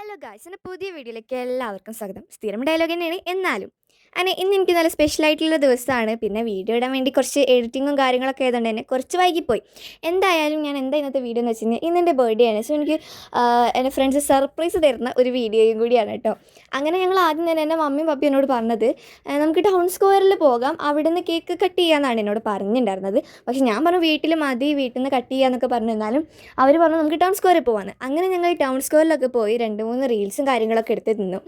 Hello guys, എൻ്റെ പുതിയ വീഡിയോയിലേക്ക് എല്ലാവർക്കും സ്വാഗതം. സ്ഥിരം ഡയലോഗ് തന്നെയാണ് എന്നാലും ഇന്ന് എനിക്ക് നല്ല സ്പെഷ്യൽ ആയിട്ടുള്ള ദിവസമാണ്. പിന്നെ വീഡിയോ ഇടാൻ വേണ്ടി കുറച്ച് എഡിറ്റിങ്ങും കാര്യങ്ങളൊക്കെ ആയതുകൊണ്ട് തന്നെ കുറച്ച് വൈകിപ്പോയി. എന്തായാലും ഞാൻ ഇന്നത്തെ വീഡിയോ എന്ന് വെച്ച് കഴിഞ്ഞാൽ ഇന്നെൻ്റെ ബർത്ത്ഡേ ആണ്. സോ എനിക്ക് എൻ്റെ ഫ്രണ്ട്സ് സർപ്രൈസ് തരുന്ന ഒരു വീഡിയോയും കൂടിയാണ് കേട്ടോ. അങ്ങനെ ഞങ്ങൾ ആദ്യം തന്നെ എൻ്റെ മമ്മിയും പപ്പയും എന്നോട് പറഞ്ഞത് നമുക്ക് ടൗൺ സ്ക്വയറിൽ പോകാം, അവിടെ നിന്ന് കേക്ക് കട്ട് ചെയ്യാമെന്നാണ് എന്നോട് പറഞ്ഞിട്ടുണ്ടായിരുന്നത്. പക്ഷേ ഞാൻ പറഞ്ഞു വീട്ടിൽ മതി, വീട്ടിൽ നിന്ന് കട്ട് ചെയ്യാമെന്നൊക്കെ പറഞ്ഞിരുന്നാലും അവർ പറഞ്ഞു നമുക്ക് ടൗൺ സ്ക്വയറിൽ പോകാമെന്ന്. അങ്ങനെ ഞങ്ങൾ ടൗൺ സ്ക്വയറിലൊക്കെ പോയി 2-3 റീൽസും കാര്യങ്ങളൊക്കെ എടുത്ത് നിന്നു.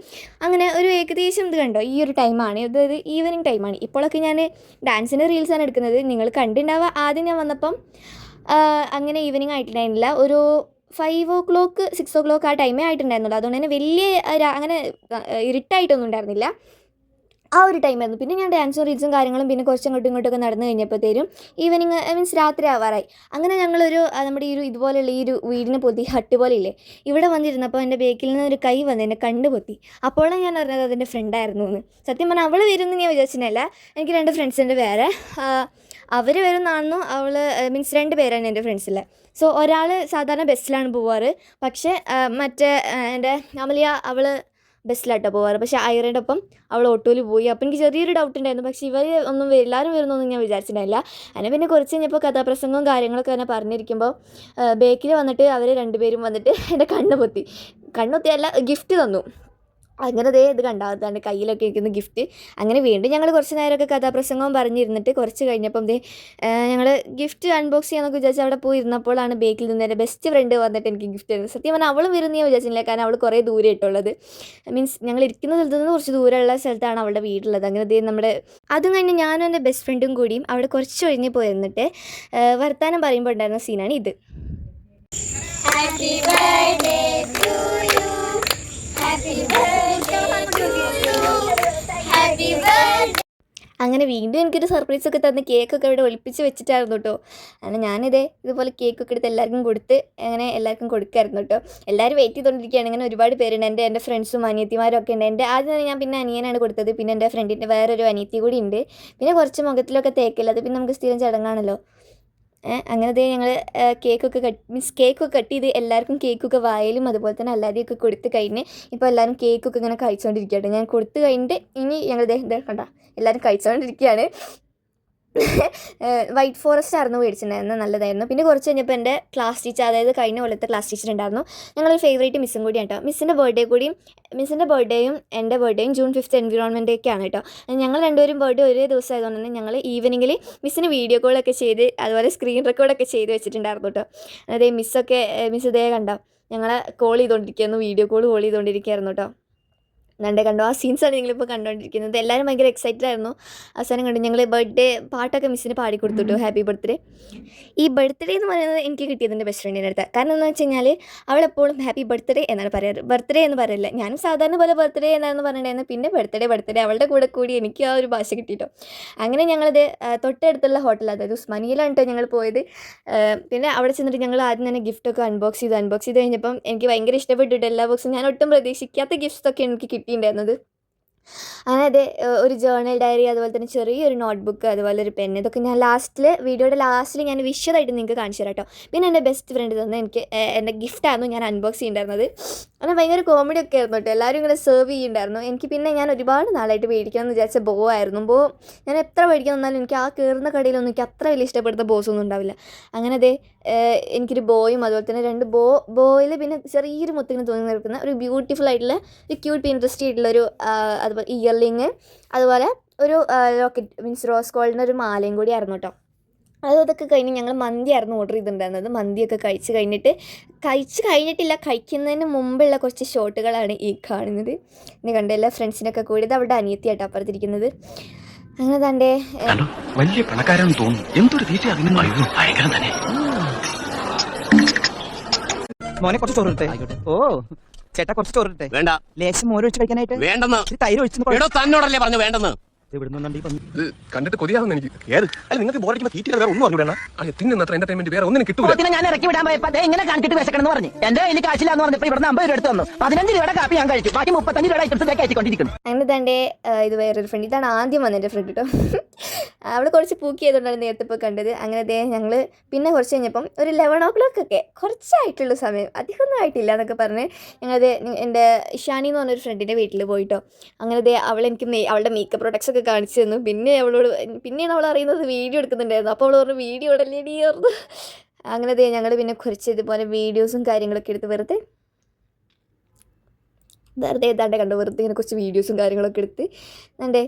അങ്ങനെ ഒരു ഏകദേശം ഇത് കണ്ടോ, ഈ ഒരു ടൈമാണ്, അതായത് ഈവനിങ് ടൈമാണ്. ഇപ്പോഴൊക്കെ ഞാൻ ഡാൻസിൻ്റെ റീൽസാണ് എടുക്കുന്നത്. നിങ്ങൾ കണ്ടിട്ടുണ്ടാവുക ആദ്യം ഞാൻ വന്നപ്പം അങ്ങനെ ഈവനിങ് ആയിട്ടുണ്ടായിരുന്നില്ല, ഒരു 5 o'clock 6 o'clock ആ ടൈമേ ആയിട്ടുണ്ടായിരുന്നുള്ളൂ. അതുകൊണ്ട് തന്നെ വലിയ അങ്ങനെ ഇരുട്ടായിട്ടൊന്നും ഉണ്ടായിരുന്നില്ല, ആ ഒരു ടൈമായിരുന്നു. പിന്നെ ഞാൻ ഡാൻസും റീൽസും കാര്യങ്ങളും പിന്നെ കുറച്ച് അങ്ങോട്ടും ഇങ്ങോട്ടൊക്കെ നടന്നു കഴിഞ്ഞപ്പോഴത്തേരും ഈവനിങ് മീൻസ് രാത്രി ആവാറായി. അങ്ങനെ ഞങ്ങളൊരു നമ്മുടെ ഈ ഒരു ഇതുപോലെയുള്ള ഈ ഒരു വീടിന് പൊത്തി ഹട്ട് പോലെ ഇല്ലേ, ഇവിടെ വന്നിരുന്നപ്പോൾ എൻ്റെ ബേക്കിൽ നിന്ന് ഒരു കൈ വന്ന് എൻ്റെ കണ്ണ് പൊത്തി. അപ്പോഴാണ് ഞാൻ അറിഞ്ഞത് അതിൻ്റെ ഫ്രണ്ടായിരുന്നു എന്ന്. സത്യം പറഞ്ഞാൽ അവൾ വരുമെന്ന് ഞാൻ വിചാരിച്ചിട്ടില്ല. എനിക്ക് 2 ഫ്രണ്ട്സുണ്ട് വേറെ, അവർ വരുന്നാണെന്നു. അവൾ മീൻസ് 2 പേരാണ് എൻ്റെ ഫ്രണ്ട്സിലെ. സോ ഒരാൾ സാധാരണ ബസ്സിലാണ് പോവാറ്, പക്ഷേ മറ്റേ എൻ്റെ അമലിയ അവൾ ബസ്സിലാട്ടോ പോവാറ്. പക്ഷേ ഐറയുടെ ഒപ്പം അവൾ ഓട്ടോയിൽ പോയി. അപ്പോൾ എനിക്ക് ചെറിയൊരു ഡൗട്ട് ഉണ്ടായിരുന്നു, പക്ഷേ ഇവർ ഒന്നും എല്ലാവരും വരുന്നൊന്നും ഞാൻ വിചാരിച്ചിട്ടുണ്ടായില്ല. അങ്ങനെ പിന്നെ കുറച്ച് കഴിഞ്ഞപ്പോൾ കഥാപ്രസംഗവും കാര്യങ്ങളൊക്കെ തന്നെ പറഞ്ഞിരിക്കുമ്പോൾ ബേക്കിൽ വന്നിട്ട് അവർ 2 പേരും വന്നിട്ട് എൻ്റെ കണ്ണൊത്തിയല്ല ഗിഫ്റ്റ് തന്നു. അങ്ങനെ ഇത് കണ്ടാതാണ് കയ്യിലൊക്കെ ഇരിക്കുന്ന ഗിഫ്റ്റ്. അങ്ങനെ വീണ്ടും ഞങ്ങൾ കുറച്ച് നേരമൊക്കെ കഥാപ്രസംഗവും പറഞ്ഞിരുന്നിട്ട് കുറച്ച് കഴിഞ്ഞപ്പം ഞങ്ങൾ ഗിഫ്റ്റ് അൺബോക്സ് ചെയ്യാമെന്നൊക്കെ വിചാരിച്ച് അവിടെ പോയി ഇരുന്നപ്പോഴാണ് ബേക്കിൽ നിന്ന് എൻ്റെ ബെസ്റ്റ് ഫ്രണ്ട് വന്നിട്ട് എനിക്ക് ഗിഫ്റ്റ് തരുന്നത്. സത്യം പറഞ്ഞാൽ അവളും വരുന്ന ഞാൻ വിചാരിച്ചില്ല, കാരണം അവൾ കുറേ ദൂരെ ഇട്ടുള്ളത്. മീൻസ് ഞങ്ങൾ ഇരിക്കുന്ന സ്ഥലത്ത് നിന്ന് കുറച്ച് ദൂരമുള്ള സ്ഥലത്താണ് അവളുടെ വീടുള്ളത്. അങ്ങനെ നമ്മുടെ അതും കഴിഞ്ഞ് ഞാനും എൻ്റെ ബെസ്റ്റ് ഫ്രണ്ടും കൂടിയും അവിടെ കുറച്ച് ഒഴിഞ്ഞ് പോയിരുന്നിട്ട് വർത്താനം പറയുമ്പോൾ ഉണ്ടായിരുന്ന സീനാണ് ഇത്. അങ്ങനെ വീണ്ടും എനിക്കൊരു സർപ്രൈസൊക്കെ തന്ന് കേക്കൊക്കെ ഇവിടെ ഒളിപ്പിച്ച് വെച്ചിട്ടായിരുന്നു കേട്ടോ. അങ്ങനെ ഇതുപോലെ കേക്കൊക്കെ എടുത്ത് എല്ലാവർക്കും കൊടുത്ത് അങ്ങനെ എല്ലാവർക്കും കൊടുക്കായിരുന്നു കേട്ടോ. എല്ലാവരും വെയിറ്റ് ചെയ്തുകൊണ്ടിരിക്കുകയാണ്. അങ്ങനെ ഒരുപാട് പേരുണ്ട്, എൻ്റെ ഫ്രണ്ട്സും അനിയത്തിമാരും ഒക്കെ ഉണ്ട്. ആദ്യം തന്നെ ഞാൻ പിന്നെ അനിയനാണ് കൊടുത്തത്, പിന്നെ എൻ്റെ ഫ്രണ്ടിൻ്റെ വേറൊരു അനിയത്തി കൂടി ഉണ്ട്, പിന്നെ കുറച്ച് മുഖത്തിലൊക്കെ തേക്കില്ല, അത് പിന്നെ നമുക്ക് സ്ഥിരം ചടങ്ങാണല്ലോ. അങ്ങനെ ഞങ്ങൾ കേക്കൊക്കെ കട്ട് ചെയ്ത് എല്ലാവർക്കും കേക്കൊക്കെ വായിലും അതുപോലെ തന്നെ അല്ലാതെയൊക്കെ കൊടുത്ത് കഴിഞ്ഞ് ഇപ്പോൾ എല്ലാവരും കേക്കൊക്കെ ഇങ്ങനെ കഴിച്ചുകൊണ്ടിരിക്കുകയാണ്. ഞാൻ കൊടുത്ത് കഴിഞ്ഞിട്ട് ഇനി ഞങ്ങൾ കണ്ട എല്ലാവരും കഴിച്ചുകൊണ്ടിരിക്കുകയാണ്. വൈറ്റ് ഫോറസ്റ്റ് ആയിരുന്നു മേടിച്ചിട്ടുണ്ടായിരുന്നു, നല്ലതായിരുന്നു. പിന്നെ കുറച്ച് കഴിഞ്ഞപ്പോൾ എൻ്റെ ക്ലാസ് ടീച്ചർ, അതായത് കഴിഞ്ഞ കൊല്ലത്തെ ക്ലാസ് ടീച്ചർ ഉണ്ടായിരുന്നു. ഞങ്ങളൊരു ഫേവറേറ്റ് മിസ്സും കൂടിയാണ് കേട്ടോ. മിസ്സിൻ്റെ ബർത്ത്ഡേയും എൻ്റെ ബർത്ത്ഡേയും June 5th എൻവിറോൺമെൻറ്റൊക്കെയാണ് കേട്ടോ. ഞങ്ങൾ 2 പേരും ബർത്ത്ഡേ ഒരേ ദിവസം ആയതുകൊണ്ട് തന്നെ ഞങ്ങൾ ഈവനിങ്ങിൽ മിസ്സിന് വീഡിയോ കോളൊക്കെ ചെയ്ത് അതുപോലെ സ്ക്രീൻ റെക്കോർഡൊക്കെ ചെയ്ത് വെച്ചിട്ടുണ്ടായിരുന്നു കേട്ടോ. അതായത് മിസ് ഇതേ കണ്ടോ, ഞങ്ങളെ വീഡിയോ കോൾ ചെയ്തുകൊണ്ടിരിക്കുകയായിരുന്നു കേട്ടോ. കണ്ടോ ആ സീൻസാണ് നിങ്ങളിപ്പോൾ കണ്ടുകൊണ്ടിരിക്കുന്നത്. എല്ലാവരും ഭയങ്കര എക്സൈറ്റഡ് ആയിരുന്നു. അവസാനം കണ്ടു ഞങ്ങൾ ബർത്ത്ഡേ പാട്ടൊക്കെ മിസ്സിന് പാടിക്കൊടുത്തു, ഹാപ്പി ബർത്ത്ഡേ. ഈ ബർത്ത്ഡേ എന്ന് പറയുന്നത് എനിക്ക് കിട്ടിയത് എൻ്റെ ബെസ്റ്റ് ഫ്രണ്ടിൻ്റെ അടുത്ത്. കാരണം എന്ന് വെച്ച് കഴിഞ്ഞാൽ അവളെപ്പോഴും ഹാപ്പി ബർത്ത്ഡേ എന്നാണ് പറയാറ്, ബർത്ത്ഡേ എന്ന് പറയില്ല. ഞാനും സാധാരണ പോലെ ബർത്ത്ഡേ എന്നായിരുന്നു പറഞ്ഞിട്ടുണ്ടായിരുന്നു. പിന്നെ ബർത്ത്ഡേ അവളുടെ കൂടി എനിക്ക് ആ ഒരു ഭാഷ കിട്ടിയിട്ടോ. അങ്ങനെ ഞങ്ങളത് തൊട്ടടുത്തുള്ള ഹോട്ടൽ, അതായത് ഉസ്മാനിയിലാണ് കേട്ടോ ഞങ്ങൾ പോയത്. പിന്നെ അവിടെ ചെന്നിട്ട് ഞങ്ങൾ ആദ്യം തന്നെ ഗിഫ്റ്റൊക്കെ അൺബോക്സ് ചെയ്ത് കഴിഞ്ഞപ്പം എനിക്ക് ഭയങ്കര ഇഷ്ടപ്പെട്ടിട്ട് എല്ലാ ബോക്സും ഞാൻ ഒട്ടും പ്രതീക്ഷിക്കാത്ത ഗിഫ്റ്റ്സൊക്കെ എനിക്ക് കിട്ടിയിട്ടുണ്ടായിരുന്നത്. അങ്ങനെ ഒരു ജേർണൽ ഡയറി, അതുപോലെ തന്നെ ചെറിയൊരു നോട്ട്ബുക്ക്, അതുപോലെ ഒരു പെൻ, ഇതൊക്കെ ഞാൻ വീഡിയോയുടെ ലാസ്റ്റിൽ ഞാൻ വിഷയമായിട്ട് നിങ്ങൾക്ക് കാണിച്ചു തരാം കേട്ടോ. പിന്നെ എൻ്റെ ബെസ്റ്റ് ഫ്രണ്ട് തന്നെ എനിക്ക് എൻ്റെ ഗിഫ്റ്റായിരുന്നു ഞാൻ അൺബോക്സ് ചെയ്യുന്നുണ്ടായിരുന്നത്. അങ്ങനെ ഭയങ്കര കോമഡി ഒക്കെ ആയിരുന്നു കേട്ടോ. എല്ലാവരും ഇങ്ങനെ സെർവ് ചെയ്യുന്നുണ്ടായിരുന്നു. എനിക്ക് പിന്നെ ഞാൻ ഒരുപാട് നാളായിട്ട് മേടിക്കാമെന്ന് വിചാരിച്ച ആയിരുന്നു. ഞാൻ എത്ര മേടിക്കാൻ വന്നാലും എനിക്ക് ആ കയറുന്ന കടയിലൊന്നും എനിക്ക് അത്ര വലിയ ഇഷ്ടപ്പെടുന്ന ബോസൊന്നും ഉണ്ടാവില്ല. അങ്ങനെ എനിക്കൊരു ബോയും അതുപോലെ തന്നെ 2 ബോയിൽ പിന്നെ ചെറിയൊരു മുത്തിങ്ങനെ തോന്നി നിൽക്കുന്ന ഒരു ബ്യൂട്ടിഫുൾ ആയിട്ടുള്ള ഒരു ക്യൂട്ട് ഇൻട്രസ്റ്റ് ആയിട്ടുള്ളൊരു അതുപോലെ ഇയർലിങ്, അതുപോലെ ഒരു ലോക്കറ്റ് മീൻസ് റോസ് ഗോൾഡിൻ്റെ ഒരു മാലയും കൂടി ആയിരുന്നു കേട്ടോ. അതൊക്കെ കഴിഞ്ഞ് ഞങ്ങൾ മന്തിയായിരുന്നു ഓർഡർ ചെയ്തിട്ടുണ്ടായിരുന്നത്. മന്തിയൊക്കെ കഴിക്കുന്നതിന് മുമ്പുള്ള കുറച്ച് ഷോട്ടുകളാണ് ഈ കാണുന്നത്. ഇനി കണ്ട എല്ലാ ഫ്രണ്ട്സിനൊക്കെ കൂടി ഇത് അവരുടെ അനിയത്തിയായിട്ട് അപ്പുറത്തിരിക്കുന്നത്. അങ്ങനെ തൻ്റെ വലിയ പണക്കാരാണെന്ന് തോന്നുന്നു. എന്തൊരു മോനെ കുറച്ച് ചോറിട്ടെ. ഓ ചേട്ടാ കുറച്ച് ചോറിട്ടെ. വേണ്ട, ലേശം മോര് ഒഴിച്ച് കഴിക്കാനായിട്ട്. വേണ്ടെന്ന് തൈര് ഒഴിച്ചു. തന്നോടല്ലേ പറഞ്ഞു വേണ്ടെന്ന്. ഇത് കണ്ടിട്ട് കൊതിയാവുന്ന എനിക്ക് ഏത് അല്ല നിങ്ങൾക്ക് ബോറടിക്കുമ്പോൾ തീറ്റ വേറെ ഒന്നും അറിഞ്ഞൂടാ തിന്നുന്നത്ര എന്റർടൈൻമെന്റ് വേറെ ഒന്നിനും കിട്ടൂല പോത്തിനെ ഞാൻ ഇറക്കി വിടാൻ പോയപ്പോ ദേ ഇങ്ങനെ കാണിച്ചിട്ട് വിശക്കണമെന്ന് പറഞ്ഞു. എന്റെ കയ്യിൽ കാശില്ലാന്ന് പറഞ്ഞപ്പോ ഇവിടുന്ന് 50 രൂപ എടുത്ത് തന്നു. 15 രൂപയുടെ കാപ്പി ഞാൻ കഴിച്ചു. ബാക്കി 35 രൂപയുടെ ഐറ്റംസ് കയറ്റിക്കൊണ്ടിരിക്കുന്നു. അങ്ങനെ തൻ്റെ ഇത് വേറൊരു ഫ്രണ്ട്, ഇതാണ് ആദ്യം വന്ന എൻ്റെ ഫ്രണ്ട് കേട്ടോ. അവൾ കുറച്ച് പൂക്കി ചെയ്തുകൊണ്ടാണ് നേരത്തെ ഇപ്പോൾ കണ്ടത്. അങ്ങനെ ദേ ഞങ്ങൾ പിന്നെ കുറച്ച് കഴിഞ്ഞപ്പം ഒരു 11 o'clock ഒക്കെ കുറച്ചായിട്ടുള്ള സമയം, അധികമൊന്നും ആയിട്ടില്ല എന്നൊക്കെ പറഞ്ഞ് ഞങ്ങളത് എൻ്റെ ഇഷാനി എന്ന് പറഞ്ഞൊരു ഫ്രണ്ടിൻ്റെ വീട്ടിൽ പോയിട്ടോ. അങ്ങനെ ദേ അവൾ എനിക്ക് അവളുടെ മേക്കപ്പ് പ്രൊഡക്ട്സ് ഒക്കെ കാണിച്ചു തന്നു. പിന്നെയാണ് അവൾ അറിയുന്നത് വീഡിയോ എടുക്കുന്നുണ്ടായിരുന്നു. അപ്പോൾ അവൾ പറഞ്ഞു വീഡിയോ ഇടല്ലേടിയായിരുന്നു. അങ്ങനെ ദേ ഞങ്ങൾ പിന്നെ കുറച്ച് ഇതുപോലെ വീഡിയോസും കാര്യങ്ങളൊക്കെ എടുത്ത് വെറുതെ ഏതാണ്ട് കണ്ടു വെറുതെ ഇങ്ങനെ കുറച്ച് വീഡിയോസും കാര്യങ്ങളൊക്കെ എടുത്ത് എൻ്റെ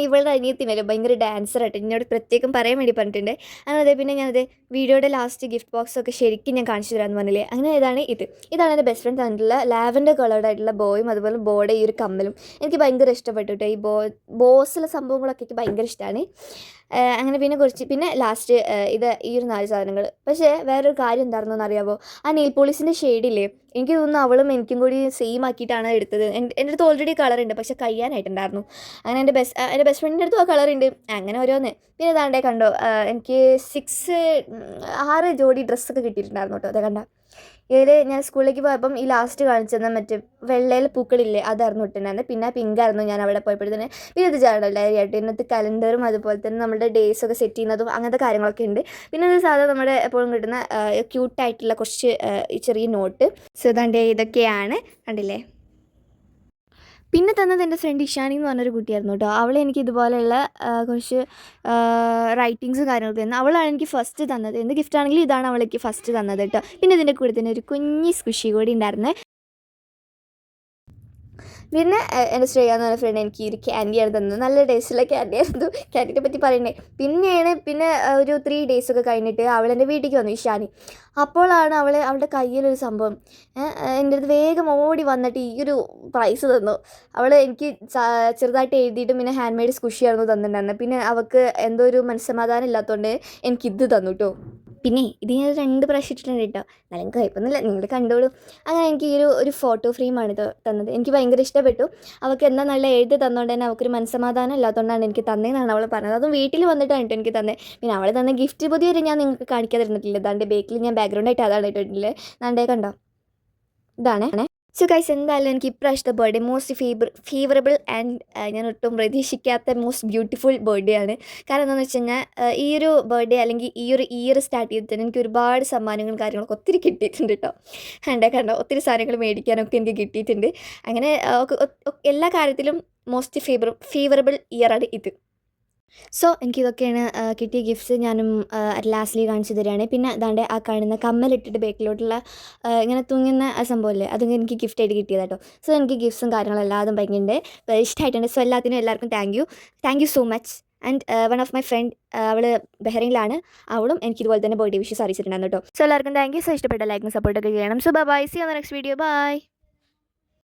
ഇവളുടെ അനിയത്തിനല്ലേ ഭയങ്കര ഡാൻസറായിട്ട് എന്നോട് പ്രത്യേകം പറയാൻ വേണ്ടി പറഞ്ഞിട്ടുണ്ട്. അങ്ങനെ പിന്നെ ഞാനത് വീഡിയോയുടെ ലാസ്റ്റ് ഗിഫ്റ്റ് ബോക്സൊക്കെ ശരിക്കും ഞാൻ കാണിച്ചു തരാമെന്ന് പറഞ്ഞില്ലേ. അങ്ങനെ ഇതാണ് എൻ്റെ ബെസ്റ്റ് ഫ്രണ്ട് തന്നിട്ടുള്ള ലാവൻഡർ കളേർഡ് ആയിട്ടുള്ള ബോയും അതുപോലെ ബോയുടെ ഈ ഒരു കമ്മലും എനിക്ക് ഭയങ്കര ഇഷ്ടപ്പെട്ടു കേട്ടോ. ഈ ബോസിലെ സംഭവങ്ങളൊക്കെ എനിക്ക് ഭയങ്കര ഇഷ്ടമാണ്. അങ്ങനെ പിന്നെ ലാസ്റ്റ് ഈ ഒരു 4 സാധനങ്ങൾ. പക്ഷേ വേറൊരു കാര്യം എന്താണെന്ന് അറിയാമോ, ആ നെയിൽ പോളിസിൻ്റെ ഷെയ്ഡില്ലേ, എനിക്ക് തോന്നുന്നു അവളും എനിക്കും കൂടി സെയിം ആക്കിയിട്ടാണ് എടുത്തത്. എൻ്റെ അടുത്ത് ഓൾറെഡി കളറുണ്ട്, പക്ഷേ കഴിയാനായിട്ടുണ്ടായിരുന്നു. അങ്ങനെ എൻ്റെ ബെസ്റ്റ് ഫ്രണ്ടിൻ്റെ അടുത്തും ആ കളറുണ്ട്. അങ്ങനെ ഓരോന്ന്. പിന്നെ ഇതാണ്ടേ കണ്ടോ, എനിക്ക് 6 ജോഡി ഡ്രസ്സൊക്കെ കിട്ടിയിട്ടുണ്ടായിരുന്നു കേട്ടോ. അതെ കണ്ട ഇതിൽ ഞാൻ സ്കൂളിലേക്ക് പോയപ്പം ഈ ലാസ്റ്റ് കാണിച്ചെന്ന മറ്റേ വെള്ളയിൽ പൂക്കളില്ലേ, അതായിരുന്നു ഇട്ടിട്ടുണ്ടായിരുന്നത്. പിന്നെ പിങ്കായിരുന്നു ഞാൻ അവിടെ പോയപ്പോഴത്തേന്. പിന്നെ ഇത് ജേർണൽ ഡയറി ആയിട്ട് ഇന്നത്തെ കലണ്ടറും അതുപോലെ തന്നെ നമ്മുടെ ഡേയ്സൊക്കെ സെറ്റ് ചെയ്യുന്നതും അങ്ങനത്തെ കാര്യങ്ങളൊക്കെ ഉണ്ട്. പിന്നെ ഇത് സാധാരണ നമ്മുടെ എപ്പോഴും കിട്ടുന്ന ക്യൂട്ടായിട്ടുള്ള കുറച്ച് ചെറിയ നോട്ട്. സോ ഇതാണ്ടേ ഇതൊക്കെയാണ്, കണ്ടില്ലേ. പിന്നെ തന്നത് എൻ്റെ ഫ്രണ്ട് ഇഷാനി എന്ന് പറഞ്ഞൊരു കുട്ടിയായിരുന്നു കേട്ടോ. അവൾ എനിക്ക് ഇതുപോലെയുള്ള കുറച്ച് റൈറ്റിങ്സും കാര്യങ്ങളൊക്കെ തന്നു. അവളാണ് എനിക്ക് ഫസ്റ്റ് തന്നത്. എന്ത് ഗിഫ്റ്റ് ആണെങ്കിലും ഇതാണ് അവൾക്ക് ഫസ്റ്റ് തന്നത് കേട്ടോ. പിന്നെ ഇതിൻ്റെ കൂടെ തന്നെ ഒരു കുഞ്ഞി സ്കുഷി കൂടി ഉണ്ടായിരുന്നു. പിന്നെ എൻ്റെ ശ്രേയ എന്ന് പറഞ്ഞ ഫ്രണ്ട് എനിക്ക് ഒരു ക്യാൻഡിയാണ് തന്നത്. നല്ല ടേസ്റ്റുള്ള ക്യാൻഡിയായിരുന്നു. ക്യാൻഡിനെ പറ്റി പറയണേ. പിന്നെ ഒരു 3 days ഒക്കെ കഴിഞ്ഞിട്ട് അവളെൻ്റെ വീട്ടിലേക്ക് വന്നു ഇഷാനി. അപ്പോഴാണ് അവളുടെ കയ്യിലൊരു സംഭവം എൻ്റെ അടുത്ത് വേഗം ഓടി വന്നിട്ട് ഈ ഒരു പ്രൈസ് തന്നു. അവൾ എനിക്ക് ചെറുതായിട്ട് എഴുതിയിട്ടും പിന്നെ ഹാൻഡ് മെയ്ഡ് സ്കുഷിയായിരുന്നു തന്നിട്ടുണ്ടായിരുന്നത്. പിന്നെ അവൾക്ക് എന്തോ ഒരു മനസ്സമാധാനം ഇല്ലാത്തതുകൊണ്ട് എനിക്കിത് തന്നു കേട്ടോ. പിന്നെ ഇത് ഞാൻ 2 പ്രാവശ്യം ഇട്ടിട്ടുണ്ട് കേട്ടോ. എന്നാലും കുഴപ്പമൊന്നുമില്ല, നിങ്ങൾ കണ്ടോളൂ. അങ്ങനെ എനിക്ക് ഈ ഒരു ഫോട്ടോ ഫ്രെയിമാണ് ഇത് തന്നത്. എനിക്ക് ഭയങ്കര ഇഷ്ടപ്പെട്ടു. അവൾക്ക് എന്താ നല്ല എഴുതി തന്നുകൊണ്ട് തന്നെ അവൾക്കൊരു മനസ്സമാധാനം ഇല്ലാത്തതുകൊണ്ടാണ് എനിക്ക് തന്നതെന്നാണ് അവൾ പറഞ്ഞത്. അതും വീട്ടിൽ വന്നിട്ടാണ് കേട്ടോ എനിക്ക് തന്നെ. പിന്നെ അവൾ തന്ന ഗിഫ്റ്റ് പുതിയൊരു ഞാൻ നിങ്ങൾക്ക് കാണിക്കാതിരുന്നിട്ടില്ല. ഇതാണ്ട് ബേക്കിൽ ഞാൻ ബാക്ക്ഗ്രൗണ്ടായിട്ട് അതാണ് ഇട്ടിട്ടില്ലേ. നാണ്ടേ കണ്ടോ, ഇതാണ്. സോ ഗൈസ്, എന്തായാലും എനിക്ക് ഇപ്രാവശ്യത്തെ ബർത്ത്ഡേ മോസ്റ്റ് ഫേവറബിൾ ആൻഡ് ഞാൻ ഒട്ടും പ്രതീക്ഷിക്കാത്ത മോസ്റ്റ് ബ്യൂട്ടിഫുൾ ബർത്ത്ഡേ ആണ്. കാരണം എന്താണെന്ന് വെച്ച് കഴിഞ്ഞാൽ ഈ ഒരു ബർത്ത്ഡേ അല്ലെങ്കിൽ ഈ ഒരു ഇയർ സ്റ്റാർട്ട് ചെയ്തിട്ട് എനിക്ക് ഒരുപാട് സമ്മാനങ്ങളും കാര്യങ്ങളൊക്കെ ഒത്തിരി കിട്ടിയിട്ടുണ്ട് കേട്ടോ. കണ്ടോ ഒത്തിരി സാധനങ്ങൾ മേടിക്കാനൊക്കെ എനിക്ക് കിട്ടിയിട്ടുണ്ട്. അങ്ങനെ എല്ലാ കാര്യത്തിലും മോസ്റ്റ് ഫേവറബിൾ ഇയറാണ് ഇത്. സോ എനിക്കിതൊക്കെയാണ് കിട്ടിയ ഗിഫ്റ്റ്സ്. ഞാനും ലാസ്റ്റ്ലി കാണിച്ചു തരികയാണ്. പിന്നെ അതാണ്ട് ആ കാണുന്ന കമ്മലിട്ടിട്ട് ബാക്കിലോട്ടുള്ള ഇങ്ങനെ തൂങ്ങുന്ന ആ സംഭവമല്ലേ, അതും എനിക്ക് ഗിഫ്റ്റായിട്ട് കിട്ടിയത് കേട്ടോ. സോ എനിക്ക് ഗിഫ്റ്റ്സും കാര്യങ്ങളും എല്ലാതും ഭയങ്കര ഇഷ്ടമായിട്ടുണ്ട്. സോ എല്ലാവർക്കും thank you so much. And one of my friend, അവൾ ബഹ്റൈനിലാണ്, അവളും എനിക്ക് ഇതുപോലെ തന്നെ ബർത്ത്ഡേ വിഷസ് അറിയിച്ചിട്ടുണ്ടായിരുന്നു കേട്ടോ. സോ എല്ലാവർക്കും താങ്ക് യു. സോ ഇഷ്ടപ്പെട്ട ലൈക്കും സപ്പോർട്ടൊക്കെ ചെയ്യണം. So bye, see you on the next video. By.